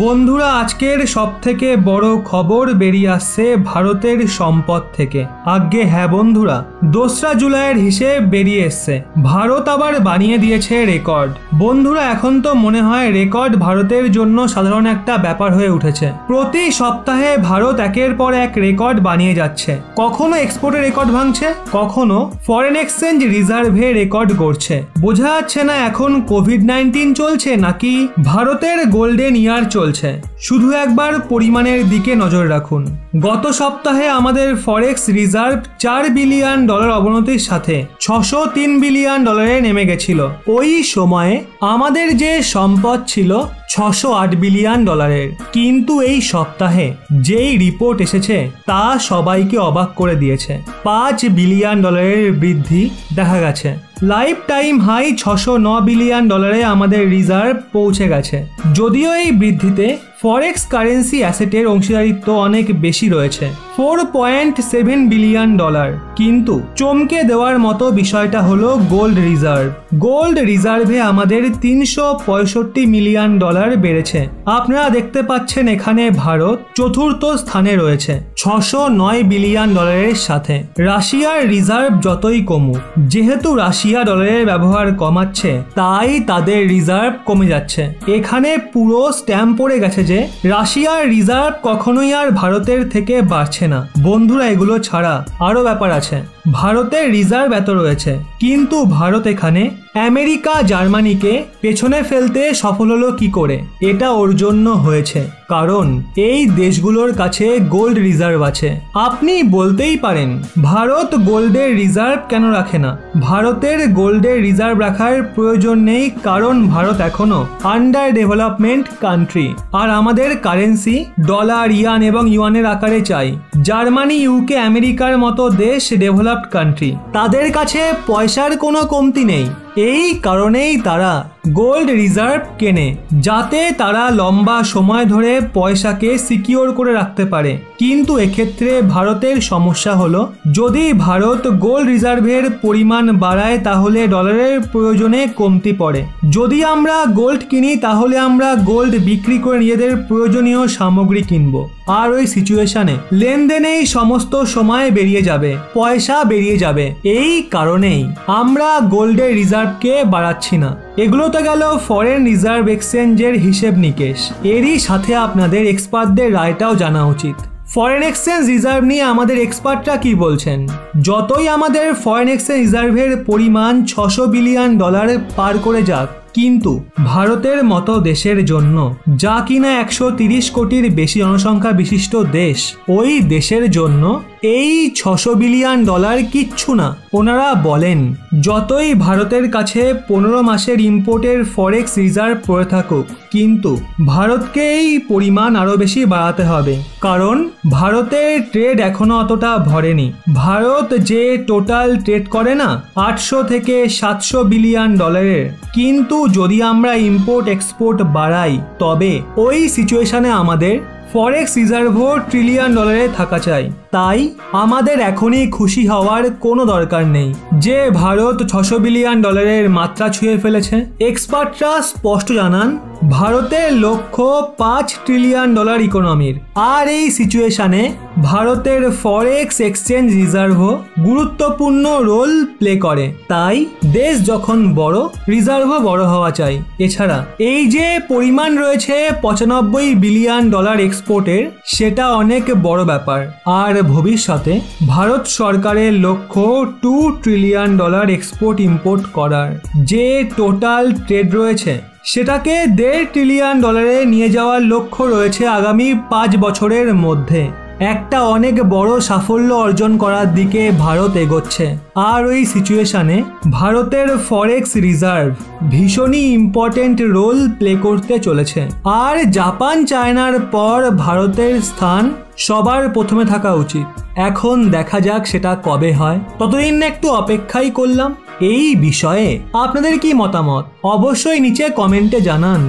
বন্ধুরা, আজকের সবথেকে বড় খবর বেরিয়ে আসছে ভারতের সম্পদ থেকে। আজ্ঞে হ্যাঁ বন্ধুরা, 2রা জুলাইয়ের হিসেব বেরিয়ে এসছে। ভারত আবার বানিয়ে দিয়েছে রেকর্ড। বন্ধুরা, এখন তো মনে হয় রেকর্ড ভারতের জন্য সাধারণ একটা ব্যাপার হয়ে উঠেছে। প্রতি সপ্তাহে ভারত একের পর এক রেকর্ড বানিয়ে যাচ্ছে। কখনো এক্সপোর্টে রেকর্ড ভাঙছে, কখনো ফরেন এক্সচেঞ্জ রিজার্ভে রেকর্ড করছে। বোঝা যাচ্ছে না এখন কোভিড-19 চলছে নাকি ভারতের গোল্ডেন ইয়ার চলছে। শুধু একবার পরিমাণের দিকে নজর রাখুন। গত সপ্তাহে আমাদের ফরেক্স রিজার্ভ $4 বিলিয়ন অবনতির সাথে $603 বিলিয়ন নেমে গেছিল। ওই সময়ে আমাদের যে সম্পদ ছিল $608 বিলিয়ন। কিন্তু এই সপ্তাহে যেই রিপোর্ট এসেছে তা সবাইকে অবাক করে দিয়েছে। $5 বিলিয়ন বৃদ্ধি দেখা গেছে। লাইফ টাইম হাই $609 বিলিয়ন আমাদের রিজার্ভ পৌঁছে গেছে। যদিও এই বৃদ্ধিতে ফরেক্স কারেন্সি অ্যাসেটের অংশীদারিত্ব অনেক বেশি রয়েছে, $4.7 বিলিয়ন। কিন্তু চমকে দেওয়ার মতো বিষয়টা হলো গোল্ড রিজার্ভ। গোল্ড রিজার্ভে আমাদের $365 মিলিয়ন বেড়েছে। আপনারা দেখতে পাচ্ছেন এখানে ভারত চতুর্থ স্থানে রয়েছে $609 বিলিয়ন সাথে। রাশিয়ার রিজার্ভ যতই কমুক, যেহেতু রাশিয়া ডলারের ব্যবহার কমাচ্ছে তাই তাদের রিজার্ভ কমে যাচ্ছে। এখানে পুরো স্ট্যাম্প পড়ে গেছে যে রাশিয়ার রিজার্ভ কখনোই আর ভারতের থেকে বাড়ছে না। বন্ধুরা, এগুলো ছাড়া আরো ব্যাপার আছে। ভারতের রিজার্ভ এত রয়েছে, কিন্তু ভারত এখানে আমেরিকা জার্মানিকে পেছনে ফেলতে সফল হলো কি করে? এটা ওর জন্য হয়েছে কারণ এই দেশগুলোর কাছে গোল্ড রিজার্ভ আছে। আপনি বলতেই পারেন ভারত গোল্ডের রিজার্ভ কেন রাখে না? ভারতের গোল্ডের রিজার্ভ রাখার প্রয়োজন নেই, কারণ ভারত এখনো আন্ডার ডেভেলপমেন্ট কান্ট্রি আর আমাদের কারেন্সি ডলার, ইয়ান এবং ইউয়ানের আকারে চাই। জার্মানি, ইউকে, আমেরিকার মতো দেশ ডেভেলপড কান্ট্রি, তাদের কাছে পয়সার কোনো কমতি নেই। এই কারণেই তারা গোল্ড রিজার্ভ কেনে, যাতে তারা লম্বা সময় ধরে পয়সাকে সিকিউর করে রাখতে পারে। কিন্তু এক্ষেত্রে ভারতের সমস্যা হলো, যদি ভারত গোল্ড রিজার্ভের পরিমাণ বাড়ায় তাহলে ডলারের প্রয়োজনে কমতি পড়ে। যদি আমরা গোল্ড কিনি তাহলে আমরা গোল্ড বিক্রি করে নিজেদের প্রয়োজনীয় সামগ্রী কিনবো, আর ওই সিচুয়েশনে লেনদেনেই সমস্ত সময় বেরিয়ে যাবে, পয়সা বেরিয়ে যাবে। এই কারণেই আমরা গোল্ডের রিজার্ভকে বাড়াচ্ছি না। এগুলো তো গেল ফরেন রিজার্ভ এক্সচেঞ্জের হিসেব নিকেশ। এরই সাথে আপনাদের এক্সপার্টদের রায়টাও জানা উচিত। ফরেন এক্সচেঞ্জ রিজার্ভ নিয়ে আমাদের এক্সপার্টরা কি বলছেন? যতই আমাদের ফরেন এক্সচেঞ্জ রিজার্ভের পরিমাণ $600 বিলিয়ন পার করে যাক, কিন্তু ভারতের মতো দেশের জন্য, যা কিনা 130 কোটির বেশি জনসংখ্যা বিশিষ্ট দেশ, ওই দেশের জন্য এই $600 বিলিয়ন কিচ্ছু না। ওনারা বলেন যতই ভারতের কাছে 15 মাসের ইম্পোর্টের ফরেক্স রিজার্ভ পড়ে থাকুক, কিন্তু ভারতকে এই পরিমাণ আরো বেশি বাড়াতে হবে, কারণ ভারতের ট্রেড এখনো অতটা ভরেনি। ভারত যে টোটাল ট্রেড করে না 800 থেকে 700 বিলিয়ন ডলারের, কিন্তু যদি আমরা ইম্পোর্ট এক্সপোর্ট বাড়াই তবে ওই সিচুয়েশনে আমাদের ফরেক্স রিজার্ভও $ট্রিলিয়ন থাকা চাই। তাই আমাদের এখনই খুশি হওয়ার কোনো দরকার নেই যে ভারত $600 বিলিয়ন মাত্রা ছুঁয়ে ফেলেছে। এক্সপার্টরা স্পষ্ট জানান ভারতের লক্ষ্য $5 ট্রিলিয়ন ইকোনমির, আর এই সিচুয়েশনে ভারতের ফরেক্স এক্সচেঞ্জ রিজার্ভও গুরুত্বপূর্ণ রোল প্লে করে। তাই দেশ যখন বড়, রিজার্ভও বড় হওয়া চাই। এছাড়া এই যে পরিমাণ রয়েছে $95 বিলিয়ন এক্সপোর্টের, সেটা অনেক বড় ব্যাপার। আর ভবিষ্যতে ভারত সরকারের লক্ষ্য $2 ট্রিলিয়ন এক্সপোর্ট ইম্পোর্ট করার। যে টোটাল ট্রেড রয়েছে সেটাকে $1.5 ট্রিলিয়ন নিয়ে যাওয়ার লক্ষ্য রয়েছে আগামী 5 বছরের মধ্যে। একটা অনেক বড় সাফল্য অর্জন করার দিকে ভারত এগোচ্ছে। আর ওই সিচুয়েশনে ভারতের ফরেক্স রিজার্ভ ভীষণই ইম্পর্টেন্ট রোল প্লে করতে চলেছে। আর জাপান, চায়নার পর ভারতের স্থান সবার প্রথমে থাকা উচিত। এখন দেখা যাক সেটা কবে হয়, ততদিন একটু অপেক্ষাই করলাম। এই বিষয়ে আপনাদের কি মতামত অবশ্যই নিচে কমেন্টে জানান।